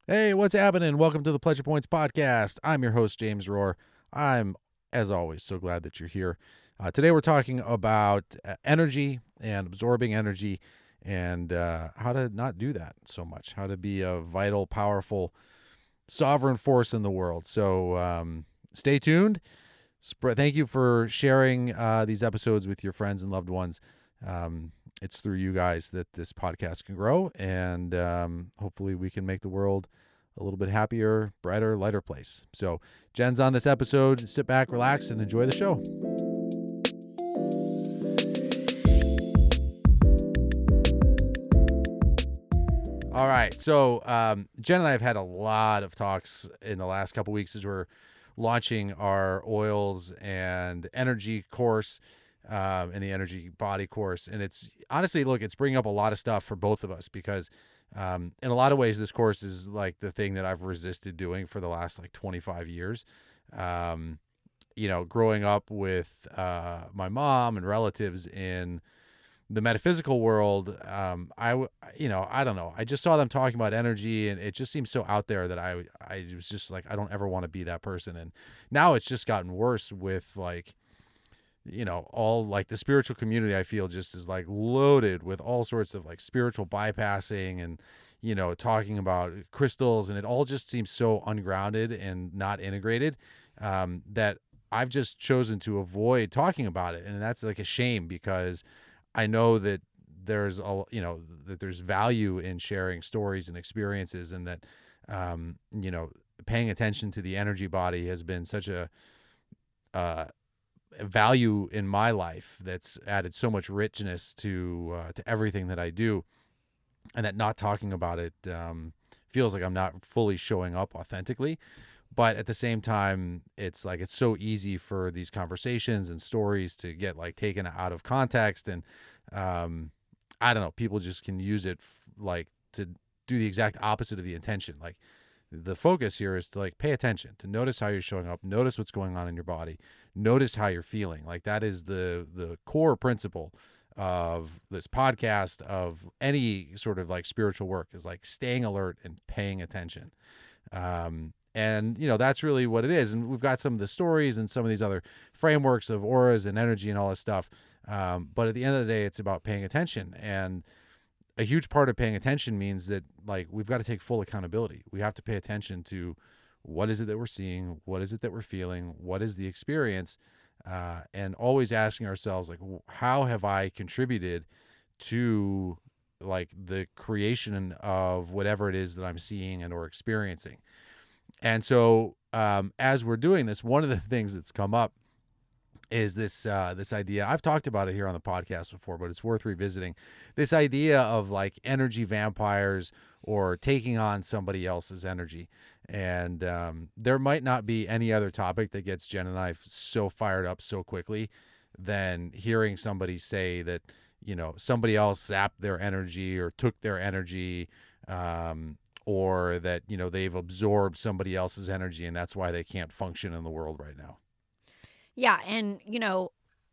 Hey, what's happening? Welcome to the Pleasure Points podcast. I'm your host, James Rohr. I'm, as always, so glad that you're here. Today, we're talking about energy and absorbing energy and how to not do that so much, how to be a vital, powerful, sovereign force in the world. So stay tuned. Thank you for sharing these episodes with your friends and loved ones. It's through you guys that this podcast can grow, and hopefully we can make the world a little bit happier, brighter, lighter place. So Jenn's on this episode. Sit back, relax, and enjoy the show. All right. So Jenn and I have had a lot of talks in the last couple weeks as we're launching our oils and energy course and the energy body course. And it's honestly, look, it's bringing up a lot of stuff for both of us because in a lot of ways, this course is like the thing that I've resisted doing for the last like 25 years. Um, growing up with my mom and relatives in the metaphysical world, I don't know. I just saw them talking about energy, and it just seems so out there that I was just like, I don't ever want to be that person. And now it's just gotten worse with like, all like the spiritual community. I feel just is like loaded with all sorts of like spiritual bypassing and talking about crystals, and it all just seems so ungrounded and not integrated that I've just chosen to avoid talking about it, and that's like a shame because I know that that there's value in sharing stories and experiences, and that paying attention to the energy body has been such a value in my life that's added so much richness to everything that I do, and that not talking about it feels like I'm not fully showing up authentically. But at the same time, it's like it's so easy for these conversations and stories to get like taken out of context, and I don't know, people just can use it like to do the exact opposite of the intention. Like the focus here is to like pay attention, to notice how you're showing up, notice what's going on in your body, notice how you're feeling. Like that is the core principle of this podcast, of any sort of like spiritual work, is like staying alert and paying attention. And that's really what it is. And we've got some of the stories and some of these other frameworks of auras and energy and all this stuff. But at the end of the day, it's about paying attention. And a huge part of paying attention means that like we've got to take full accountability. We have to pay attention to what is it that we're seeing, what is it that we're feeling, what is the experience, and always asking ourselves like, how have I contributed to like the creation of whatever it is that I'm seeing and or experiencing. And so as we're doing this, one of the things that's come up is this idea. I've talked about it here on the podcast before, but it's worth revisiting. This idea of like energy vampires or taking on somebody else's energy. And there might not be any other topic that gets Jenn and I so fired up so quickly than hearing somebody say that somebody else zapped their energy or took their energy, or that they've absorbed somebody else's energy and that's why they can't function in the world right now. Yeah, and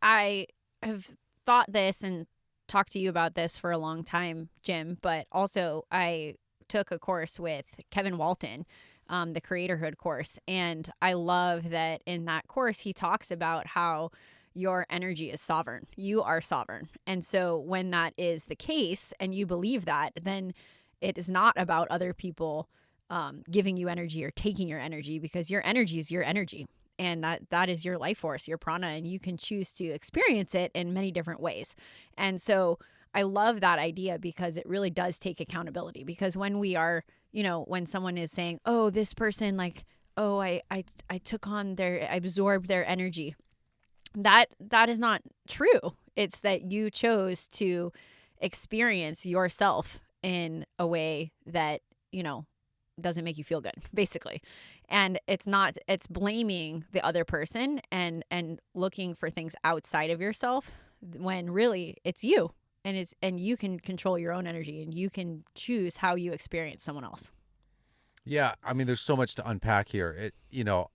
I have thought this and talked to you about this for a long time, Jim, but also I took a course with Kevin Walton, the Creatorhood course, and I love that in that course he talks about how your energy is sovereign. You are sovereign. And so when that is the case and you believe that, then it is not about other people giving you energy or taking your energy, because your energy is your energy, and that is your life force, your prana, and you can choose to experience it in many different ways. And so I love that idea because it really does take accountability. Because when we are, when someone is saying, oh, this person, like, oh, I took on I absorbed their energy, that is not true. It's that you chose to experience yourself in a way that doesn't make you feel good, basically. And it's blaming the other person and looking for things outside of yourself, when really it's you, and you can control your own energy, and you can choose how you experience someone else. Yeah, I mean, there's so much to unpack here.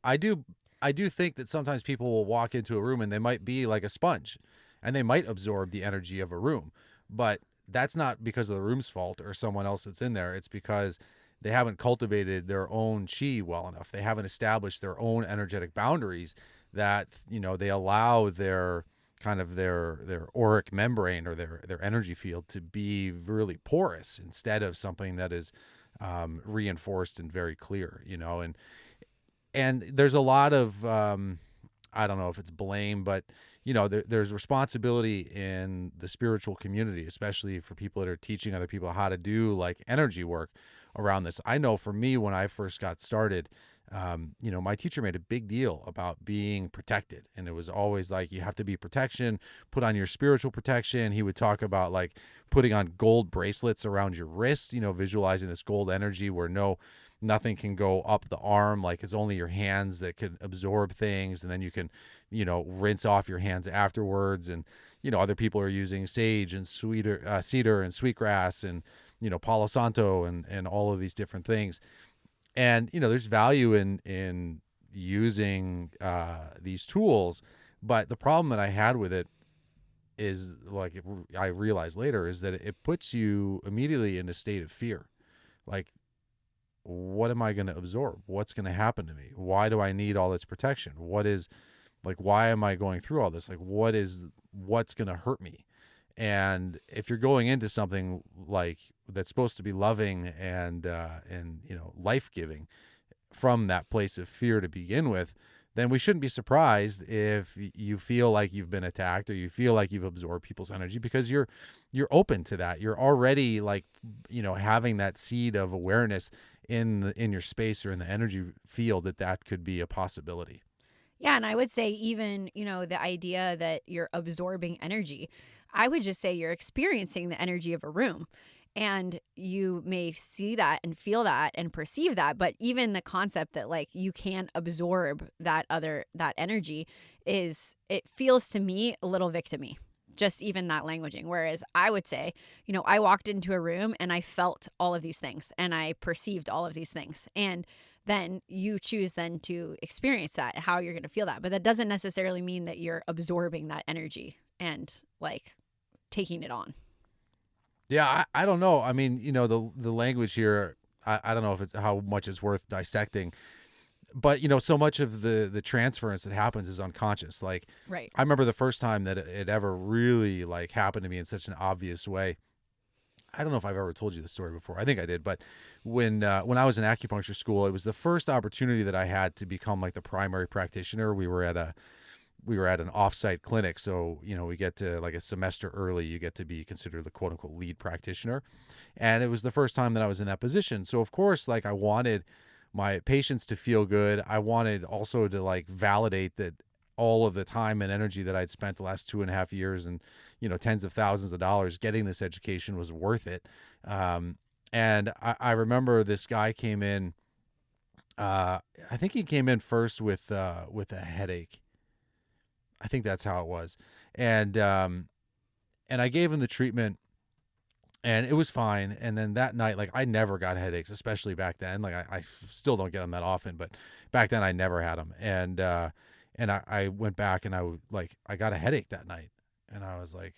I do think that sometimes people will walk into a room and they might be like a sponge, and they might absorb the energy of a room, but that's not because of the room's fault or someone else that's in there. It's because they haven't cultivated their own chi well enough. They haven't established their own energetic boundaries that, they allow their kind of their auric membrane or their energy field to be really porous instead of something that is reinforced and very clear, and there's a lot of I don't know if it's blame, but there's responsibility in the spiritual community, especially for people that are teaching other people how to do like energy work around this. I know for me, when I first got started, my teacher made a big deal about being protected, and it was always like you have to be protection, put on your spiritual protection. He would talk about like putting on gold bracelets around your wrist, visualizing this gold energy where nothing can go up the arm, like it's only your hands that can absorb things, and then you can rinse off your hands afterwards. And other people are using sage and cedar and sweetgrass and palo santo and all of these different things. And there's value in using these tools, but the problem that I had with it is, like, I realized later, is that it puts you immediately in a state of fear. Like, what am I going to absorb? What's going to happen to me? Why do I need all this protection? Why am I going through all this? Like, what's going to hurt me? And if you're going into something like that's supposed to be loving and life-giving from that place of fear to begin with, then we shouldn't be surprised if you feel like you've been attacked or you feel like you've absorbed people's energy, because you're open to that. You're already like, having that seed of awareness in your space or in the energy field that could be a possibility. Yeah, and I would say even, the idea that you're absorbing energy, I would just say you're experiencing the energy of a room. And you may see that and feel that and perceive that, but even the concept that like you can absorb that energy it feels to me a little victimy. Just even that languaging. Whereas I would say, I walked into a room and I felt all of these things and I perceived all of these things. And then you choose then to experience that, how you're going to feel that. But that doesn't necessarily mean that you're absorbing that energy and like taking it on. Yeah, I don't know. I mean, the language here, I don't know if it's how much it's worth dissecting, but so much of the transference that happens is unconscious. Like, Right. I remember the first time that it ever really like happened to me in such an obvious way. I don't know if I've ever told you this story before. I think I did, but when I was in acupuncture school, it was the first opportunity that I had to become like the primary practitioner. We were at an offsite clinic, so we get to, like, a semester early, you get to be considered the quote unquote lead practitioner, and it was the first time that I was in that position. So of course, like, I wanted my patients to feel good. I wanted also to like validate that all of the time and energy that I'd spent the last 2.5 years and tens of thousands of dollars getting this education was worth it. And I remember this guy came in. I think he came in first with a headache. I think that's how it was. And I gave him the treatment and it was fine. And then that night, like, I never got headaches, especially back then. Like, I still don't get them that often, but back then I never had them. And I went back and I got a headache that night, and I was like,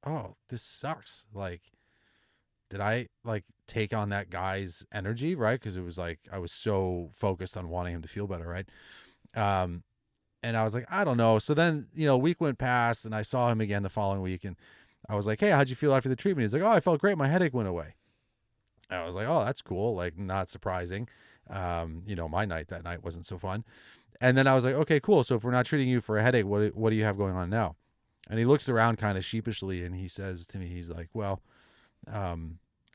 oh, this sucks. Like, did I like take on that guy's energy? Right. Cause it was like, I was so focused on wanting him to feel better. Right. Um, and I was like, I don't know. So then, a week went past and I saw him again the following week, and I was like, hey, how'd you feel after the treatment? He's like, oh, I felt great. My headache went away. And I was like, oh, that's cool. Like, not surprising. My night that night wasn't so fun. And then I was like, okay, cool. So if we're not treating you for a headache, what do you have going on now? And he looks around kind of sheepishly and he says to me, he's like, well,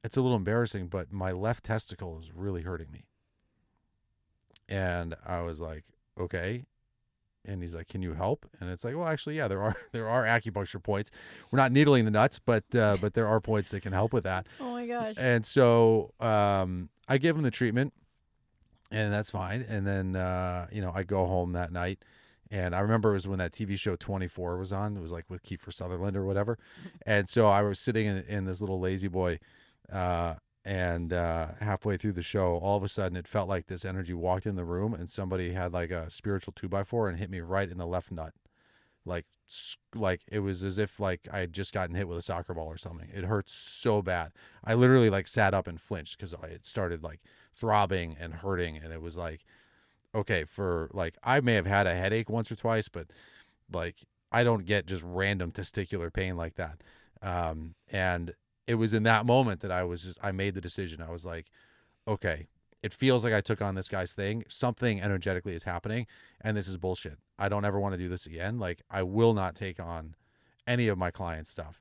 it's a little embarrassing, but my left testicle is really hurting me. And I was like, okay. And he's like, can you help? And it's like, well, actually, yeah, there are acupuncture points. We're not needling the nuts, but there are points that can help with that. Oh my gosh. And so I give him the treatment, and that's fine. And then I go home that night, and I remember it was when that TV show 24 was on. It was like with Kiefer Sutherland or whatever. And so I was sitting in this little lazy boy, and halfway through the show, all of a sudden it felt like this energy walked in the room and somebody had like a spiritual 2x4 and hit me right in the left nut. Like it was as if like I had just gotten hit with a soccer ball or something. It hurt so bad. I literally like sat up and flinched because it started like throbbing and hurting. And it was like, okay, for like, I may have had a headache once or twice, but like, I don't get just random testicular pain like that. And it was in that moment that I made the decision. I was like, okay, it feels like I took on this guy's thing. Something energetically is happening, and this is bullshit. I don't ever want to do this again. Like, I will not take on any of my clients' stuff.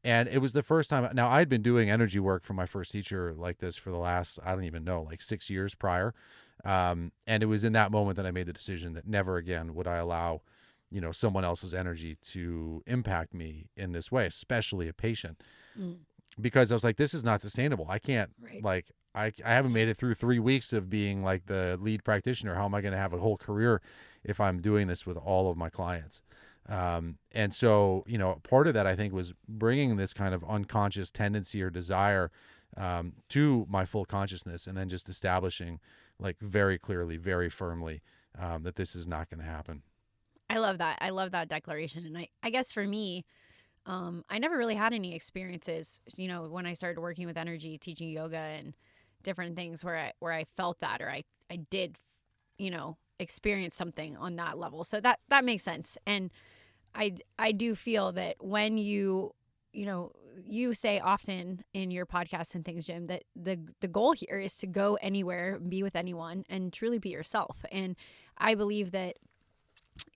And it was the first time. Now, I'd been doing energy work for my first teacher like this for the last, I don't even know, like 6 years prior. And it was in that moment that I made the decision that never again would I allow, someone else's energy to impact me in this way, especially a patient. Mm. Because I was like, this is not sustainable. I can't, Right. like, I haven't made it through 3 weeks of being like the lead practitioner. How am I going to have a whole career if I'm doing this with all of my clients? And so, part of that I think was bringing this kind of unconscious tendency or desire to my full consciousness, and then just establishing like very clearly, very firmly that this is not going to happen. I love that. I love that declaration. And I guess for me, I never really had any experiences, when I started working with energy, teaching yoga and different things where I felt that, or I did, experience something on that level. So that makes sense. And I do feel that when you say often in your podcast and things, Jim, that the goal here is to go anywhere, be with anyone, and truly be yourself. And I believe that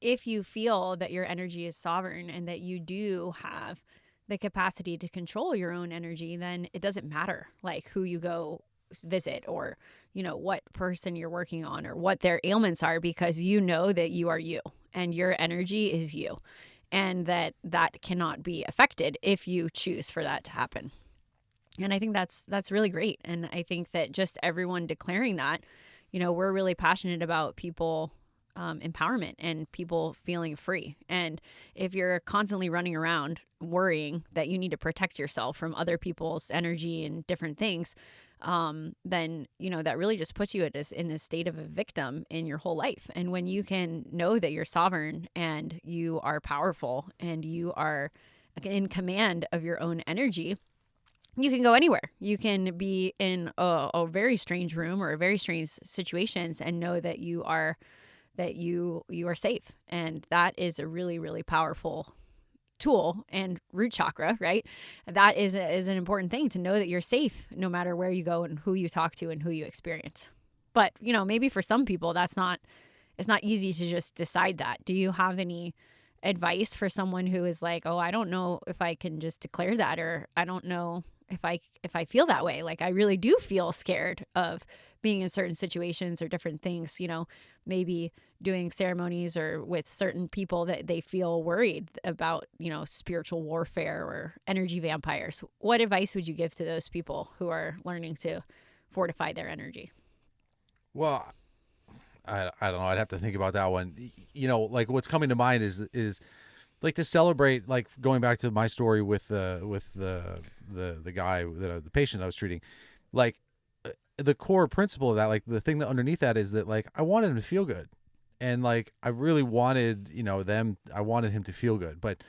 if you feel that your energy is sovereign and that you do have the capacity to control your own energy, then it doesn't matter like who you go visit, or what person you're working on, or what their ailments are, because you know that you are you and your energy is you, and that cannot be affected if you choose for that to happen. And I think that's really great. And I think that just everyone declaring that, we're really passionate about people empowerment and people feeling free. And if you're constantly running around worrying that you need to protect yourself from other people's energy and different things, then that really just puts you in a state of a victim in your whole life. And when you can know that you're sovereign and you are powerful and you are in command of your own energy, you can go anywhere. You can be in a very strange room or a very strange situations and know that you are safe. And that is a really, really powerful tool and root chakra, right? That is an important thing, to know that you're safe no matter where you go and who you talk to and who you experience. But, maybe for some people it's not easy to just decide that. Do you have any advice for someone who is like, oh, I don't know if I can just declare that, or I don't know if I feel that way. Like, I really do feel scared of being in certain situations or different things, maybe doing ceremonies or with certain people that they feel worried about, spiritual warfare or energy vampires. What advice would you give to those people who are learning to fortify their energy? Well, I don't know. I'd have to think about that one. Like, what's coming to mind is like to celebrate, like going back to my story with the guy, the patient I was treating, like the core principle of that, like the thing that underneath that is that, like, I wanted him to feel good. And like, I really wanted, I wanted him to feel good. But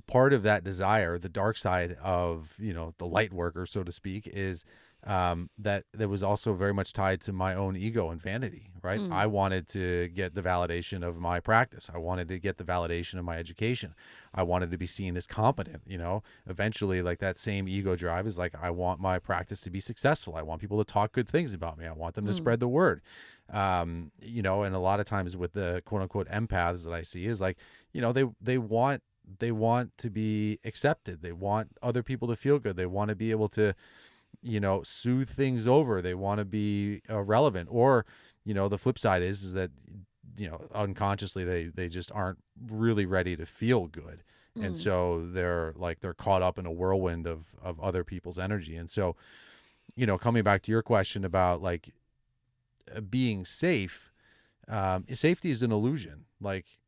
part of that desire, the dark side of, the light worker, so to speak, is that was also very much tied to my own ego and vanity, right? Mm. I wanted to get the validation of my practice. I wanted to get the validation of my education. I wanted to be seen as competent, eventually, like, that same ego drive is like, I want my practice to be successful. I want people to talk good things about me. I want them to Mm. spread the word. And a lot of times with the quote unquote empaths that I see is like, they want to be accepted. They want other people to feel good. They want to be able to, soothe things over. They want to be relevant. Or, the flip side is that, unconsciously they just aren't really ready to feel good. And Mm. so they're caught up in a whirlwind of other people's energy. And so, coming back to your question about like being safe, safety is an illusion. Like,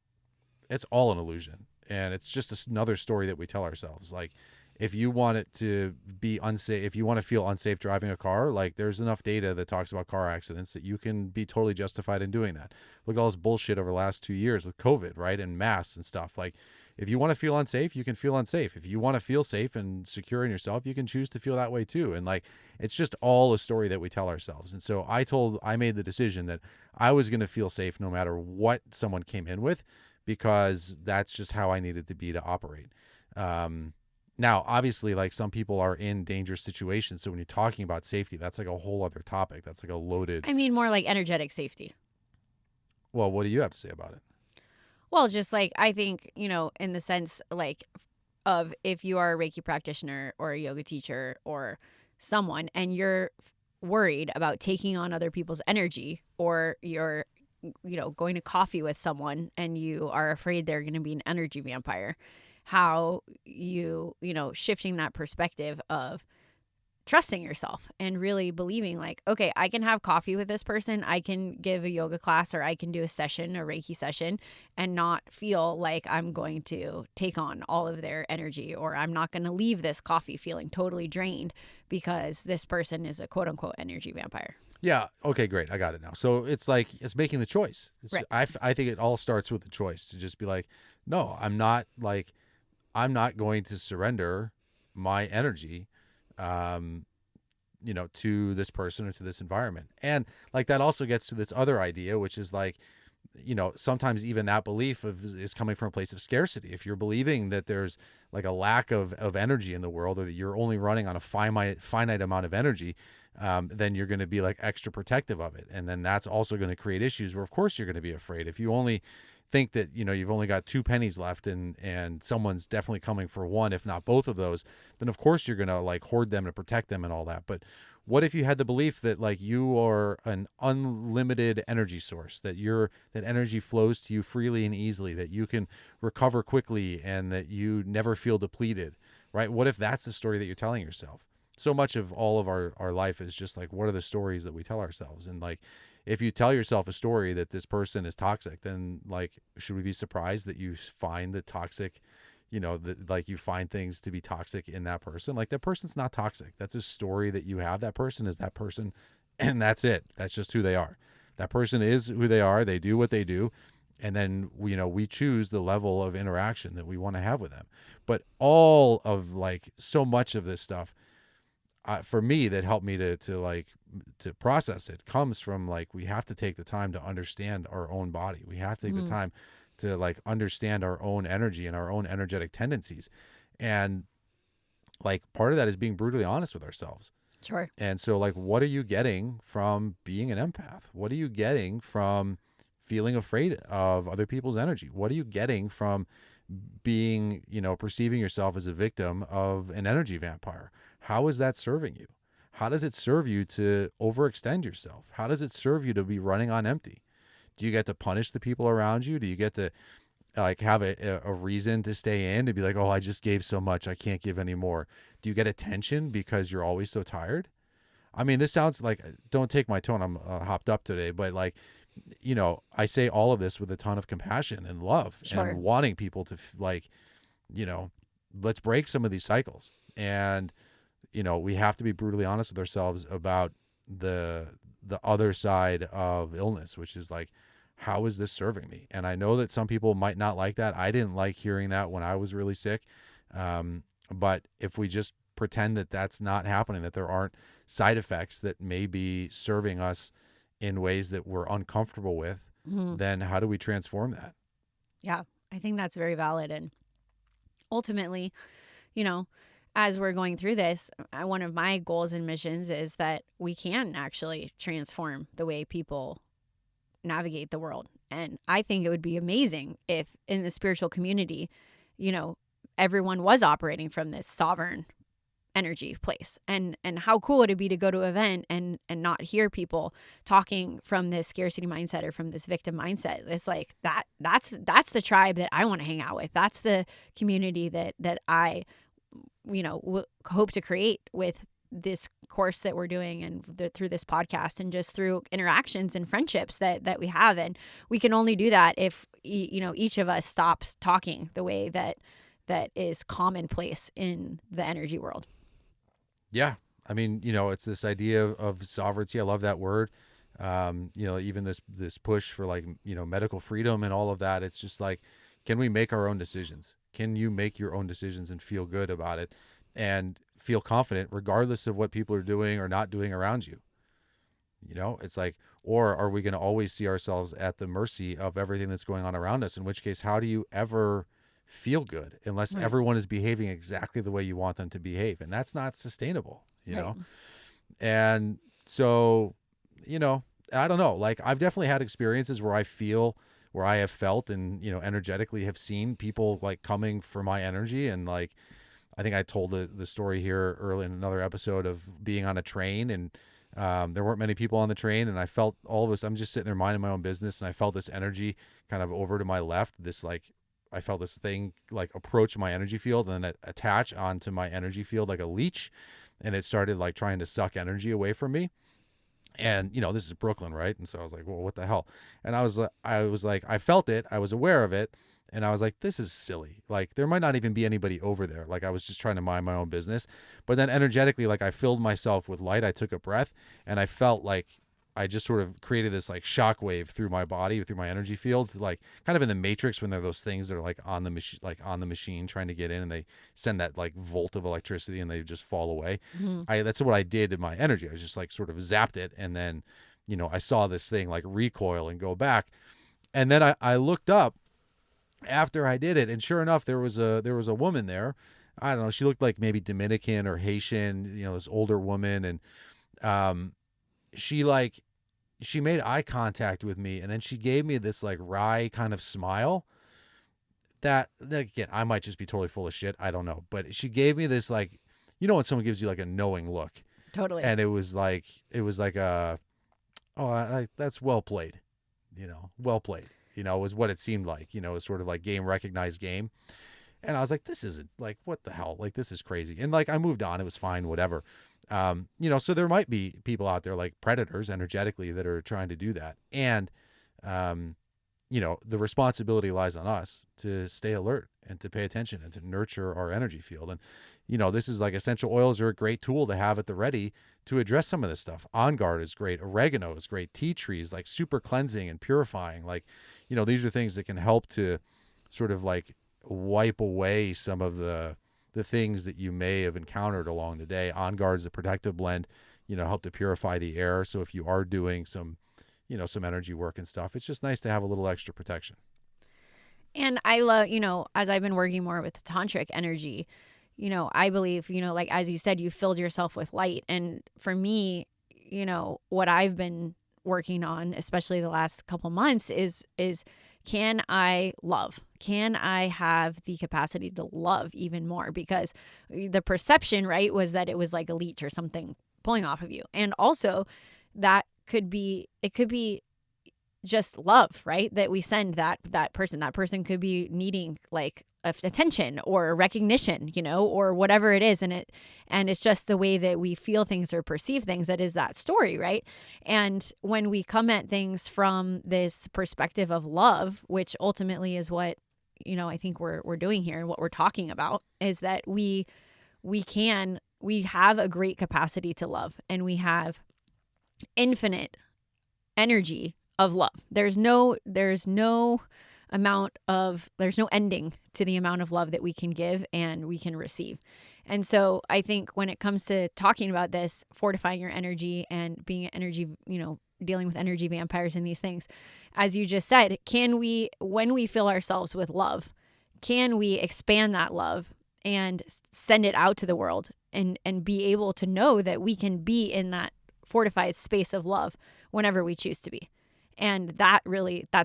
it's all an illusion, and it's just another story that we tell ourselves. Like, if you want it to be unsafe, if you want to feel unsafe driving a car, like, there's enough data that talks about car accidents that you can be totally justified in doing that. Look at all this bullshit over the last 2 years with COVID, right? And masks and stuff. Like, If you want to feel unsafe, you can feel unsafe. If you want to feel safe and secure in yourself, you can choose to feel that way too. And like, it's just all a story that we tell ourselves. And so I made the decision that I was going to feel safe no matter what someone came in with, because that's just how I needed to be to operate. Um, Now, obviously, like, some people are in dangerous situations. So when you're talking about safety, that's like a whole other topic. That's like a loaded. I mean, more like energetic safety. Well, what do you have to say about it? Well, just like I think, in the sense like of if you are a Reiki practitioner or a yoga teacher or someone and you're worried about taking on other people's energy, or you're going to coffee with someone and you are afraid they're going to be an energy vampire, how shifting that perspective of trusting yourself and really believing like, okay, I can have coffee with this person, I can give a yoga class, or I can do a session, a Reiki session, and not feel like I'm going to take on all of their energy, or I'm not going to leave this coffee feeling totally drained because this person is a quote unquote energy vampire. Yeah. Okay, great. I got it now. So it's like, it's making the choice. Right. I think it all starts with the choice to just be like, no, I'm not going to surrender my energy, um, to this person or to this environment. And like, that also gets to this other idea, which is like, sometimes even that belief is coming from a place of scarcity. If you're believing that there's like a lack of energy in the world, or that you're only running on a finite amount of energy, then you're going to be like extra protective of it. And then that's also going to create issues where, of course, you're going to be afraid. If you only think that, you've only got 2 pennies left, and someone's definitely coming for one, if not both of those, then of course you're going to like hoard them to protect them and all that. But what if you had the belief that like you are an unlimited energy source, that energy flows to you freely and easily, that you can recover quickly, and that you never feel depleted, right? What if that's the story that you're telling yourself? So much of all of our life is just like, what are the stories that we tell ourselves? And like, if you tell yourself a story that this person is toxic, then like, should we be surprised that you find the toxic, that like you find things to be toxic in that person? Like, that person's not toxic. That's a story that you have. That person is that person, and that's it. That's just who they are. That person is who they are. They do what they do. And then we choose the level of interaction that we want to have with them. But all of like, so much of this stuff, for me, that helped me to process it, comes from like, we have to take the time to understand our own body. We have to take the time to like understand our own energy and our own energetic tendencies. And like, part of that is being brutally honest with ourselves. Sure. And so like, what are you getting from being an empath? What are you getting from feeling afraid of other people's energy? What are you getting from being, perceiving yourself as a victim of an energy vampire? How is that serving you? How does it serve you to overextend yourself? How does it serve you to be running on empty? Do you get to punish the people around you? Do you get to like have a reason to stay in, to be like, oh, I just gave so much, I can't give any more? Do you get attention because you're always so tired? I mean, this sounds like, don't take my tone, I'm hopped up today, but like, I say all of this with a ton of compassion and love, Sure. and wanting people to like, let's break some of these cycles. And we have to be brutally honest with ourselves about the other side of illness, which is like, how is this serving me? And I know that some people might not like that. I didn't like hearing that when I was really sick. But if we just pretend that that's not happening, that there aren't side effects that may be serving us in ways that we're uncomfortable with, then how do we transform that? Yeah, I think that's very valid. And ultimately, you know, as we're going through this, one of my goals and missions is that we can actually transform the way people navigate the world. And I think it would be amazing if in the spiritual community, everyone was operating from this sovereign energy place. And how cool would it be to go to an event and not hear people talking from this scarcity mindset or from this victim mindset? It's like that's the tribe that I want to hang out with. That's the community that I hope to create with this course that we're doing, and through this podcast, and just through interactions and friendships that we have. And we can only do that if each of us stops talking the way that is commonplace in the energy world. Yeah. I mean, it's this idea of sovereignty. I love that word. Even this push for like, medical freedom and all of that. It's just like, can we make our own decisions? Can you make your own decisions and feel good about it and feel confident regardless of what people are doing or not doing around you? It's like, or are we going to always see ourselves at the mercy of everything that's going on around us? In which case, how do you ever feel good unless Right. everyone is behaving exactly the way you want them to behave? And that's not sustainable. Right. And so, you know, I don't know. Like, I've definitely had experiences where I have felt and, energetically have seen people like coming for my energy. And like, I think I told the story here early in another episode of being on a train, and there weren't many people on the train, and I felt all of us, I'm just sitting there minding my own business, and I felt this energy kind of over to my left, I felt this thing like approach my energy field and then attach onto my energy field like a leech, and it started like trying to suck energy away from me. And this is Brooklyn, right? And so I was like, well, what the hell? And I was like, I felt it, I was aware of it, and I was like, this is silly. Like, there might not even be anybody over there. Like, I was just trying to mind my own business. But then energetically, like, I filled myself with light. I took a breath, and I felt like I just sort of created this like shockwave through my body, through my energy field, like kind of in the Matrix when there are those things that are like on the machine, trying to get in, and they send that like volt of electricity, and they just fall away. Mm-hmm. That's what I did in my energy. I was just like sort of zapped it, and then I saw this thing like recoil and go back, and then I looked up after I did it, and sure enough, there was a woman there. I don't know. She looked like maybe Dominican or Haitian, this older woman, and um, she she made eye contact with me, and then she gave me this like wry kind of smile. That again, I might just be totally full of shit. I don't know, but she gave me this like, when someone gives you like a knowing look, Totally. and it was like a, oh, that's well played, well played. Was what it seemed like. It was sort of like game recognized game. And I was like, this isn't like, what the hell? Like, this is crazy. And like, I moved on. It was fine, whatever. So there might be people out there like predators energetically that are trying to do that. And, um, the responsibility lies on us to stay alert and to pay attention and to nurture our energy field. And, this is like essential oils are a great tool to have at the ready to address some of this stuff. On Guard is great. Oregano is great. Tea tree is like super cleansing and purifying. Like, these are things that can help to sort of like wipe away some of the things that you may have encountered along the day. On Guard is a protective blend, help to purify the air. So if you are doing some energy work and stuff, it's just nice to have a little extra protection. And I love, as I've been working more with tantric energy, I believe, like as you said, you filled yourself with light. And for me, what I've been working on, especially the last couple months, is can I love? Can I have the capacity to love even more? Because the perception, right, was that it was like a leech or something pulling off of you. And also that it could be just love, right? That we send that person. That person could be needing like attention or recognition, or whatever it is. And it's just the way that we feel things or perceive things that is that story, right? And when we come at things from this perspective of love, which ultimately is what, I think we're doing here and what we're talking about, is that we have a great capacity to love, and we have infinite energy of love. There's no ending to the amount of love that we can give and we can receive. And so I think when it comes to talking about this, fortifying your energy and being an energy, dealing with energy vampires and these things, as you just said, when we fill ourselves with love, can we expand that love and send it out to the world and be able to know that we can be in that fortified space of love whenever we choose to be. And that's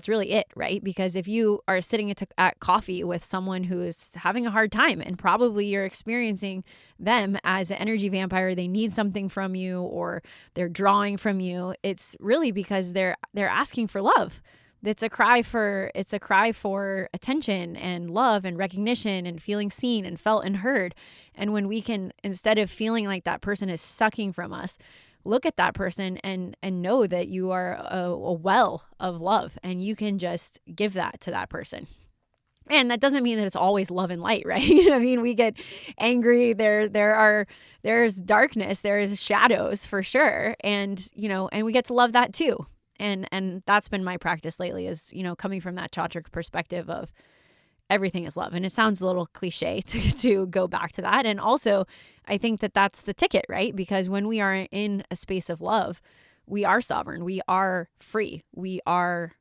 really it, right? Because if you are sitting at coffee with someone who is having a hard time, and probably you're experiencing them as an energy vampire, they need something from you or they're drawing from you, it's really because they're asking for love. It's a cry for attention and love and recognition and feeling seen and felt and heard. And when we can, instead of feeling like that person is sucking from us, look at that person and know that you are a well of love, and you can just give that to that person. And that doesn't mean that it's always love and light, right? I mean, we get angry. There's darkness, there's shadows for sure. And, and we get to love that too. And that's been my practice lately is, coming from that tantric perspective of everything is love. And it sounds a little cliche to go back to that. And also, I think that that's the ticket, right? Because when we are in a space of love, we are sovereign, we are free, we are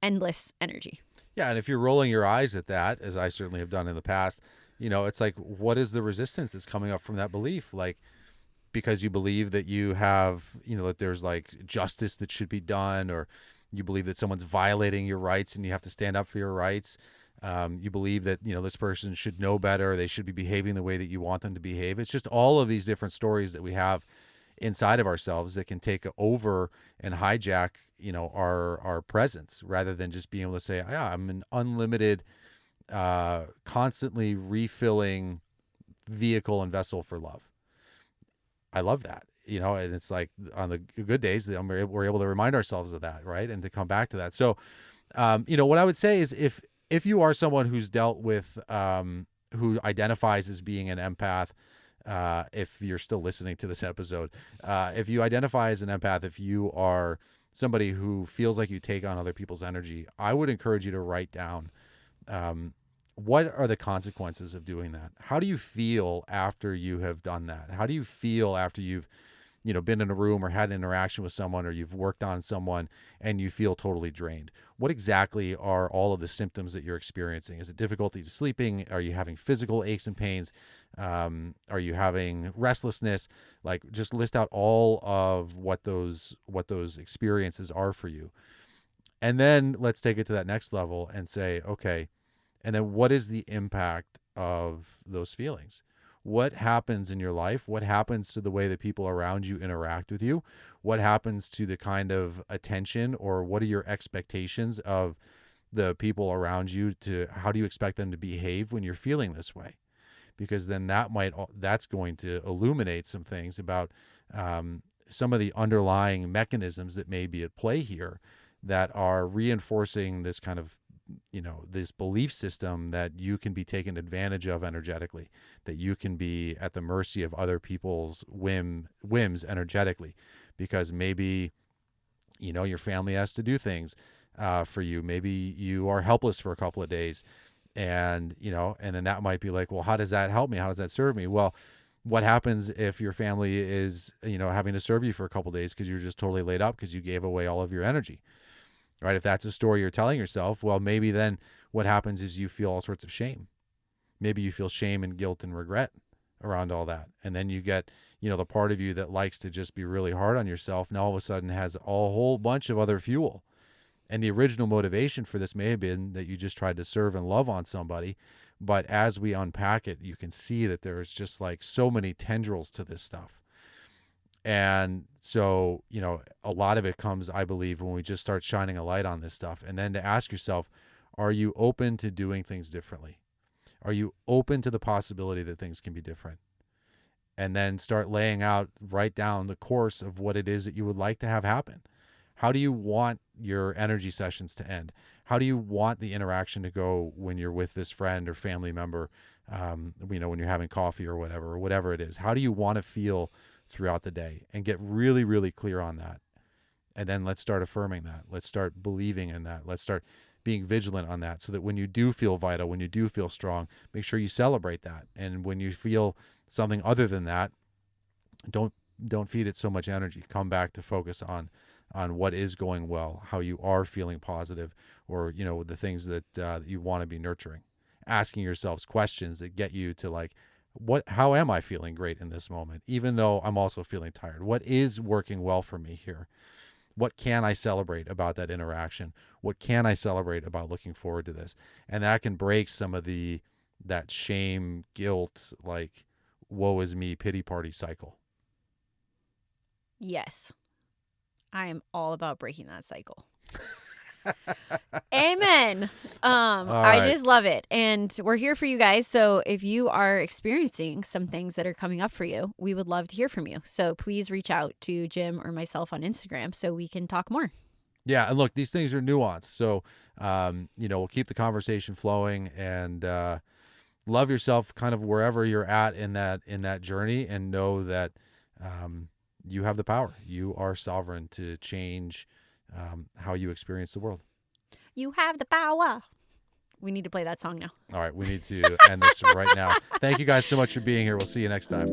endless energy. Yeah, and if you're rolling your eyes at that, as I certainly have done in the past, it's like, what is the resistance that's coming up from that belief? Like, because you believe that you have, that there's like justice that should be done, or you believe that someone's violating your rights and you have to stand up for your rights. You believe that, this person should know better. They should be behaving the way that you want them to behave. It's just all of these different stories that we have inside of ourselves that can take over and hijack, our presence, rather than just being able to say, yeah, I'm an unlimited, constantly refilling vehicle and vessel for love. I love that, and it's like on the good days we're able to remind ourselves of that, right? And to come back to that. So, what I would say is if you are someone who's dealt with, who identifies as being an empath, if you're still listening to this episode, if you identify as an empath, if you are somebody who feels like you take on other people's energy, I would encourage you to write down, what are the consequences of doing that? How do you feel after you have done that? How do you feel after you've, been in a room or had an interaction with someone, or you've worked on someone and you feel totally drained? What exactly are all of the symptoms that you're experiencing? Is it difficulty sleeping? Are you having physical aches and pains? Are you having restlessness? Like, just list out all of what those experiences are for you. And then let's take it to that next level and say, okay, and then what is the impact of those feelings? What happens in your life? What happens to the way that people around you interact with you? What happens to the kind of attention, or what are your expectations of the people around you? To how do you expect them to behave when you're feeling this way? Because then that's going to illuminate some things about, some of the underlying mechanisms that may be at play here, that are reinforcing this kind of, this belief system that you can be taken advantage of energetically, that you can be at the mercy of other people's whims energetically, because maybe, your family has to do things, for you. Maybe you are helpless for a couple of days, and then that might be like, well, how does that help me? How does that serve me? Well, what happens if your family is, having to serve you for a couple of days because you're just totally laid up because you gave away all of your energy? Right? If that's a story you're telling yourself, well, maybe then what happens is you feel all sorts of shame. Maybe you feel shame and guilt and regret around all that. And then you get, the part of you that likes to just be really hard on yourself, now all of a sudden has a whole bunch of other fuel. And the original motivation for this may have been that you just tried to serve and love on somebody. But as we unpack it, you can see that there's just like so many tendrils to this stuff. And so, a lot of it comes, I believe, when we just start shining a light on this stuff. And then to ask yourself, are you open to doing things differently? Are you open to the possibility that things can be different? And then start laying out, write down the course of what it is that you would like to have happen. How do you want your energy sessions to end? How do you want the interaction to go when you're with this friend or family member, when you're having coffee or whatever it is? How do you want to feel throughout the day? And get really, really clear on that. And then let's start affirming that. Let's start believing in that. Let's start being vigilant on that, so that when you do feel vital, when you do feel strong, make sure you celebrate that. And when you feel something other than that, don't feed it so much energy. Come back to focus on what is going well, how you are feeling positive, or the things that you want to be nurturing. Asking yourselves questions that get you to like, how am I feeling great in this moment, even though I'm also feeling tired? What is working well for me here? What can I celebrate about that interaction? What can I celebrate about looking forward to this? And that can break some of that shame, guilt, like, woe is me, pity party cycle. Yes, I am all about breaking that cycle. Amen. All I right. just love it. And we're here for you guys. So if you are experiencing some things that are coming up for you, we would love to hear from you. So please reach out to Jim or myself on Instagram so we can talk more. Yeah, and look, these things are nuanced. So, we'll keep the conversation flowing, and love yourself kind of wherever you're at in that journey, and know that, you have the power. You are sovereign to change, how you experience the world. You have the power. We need to play that song now. All right, we need to end this right now. Thank you guys so much for being here. We'll see you next time.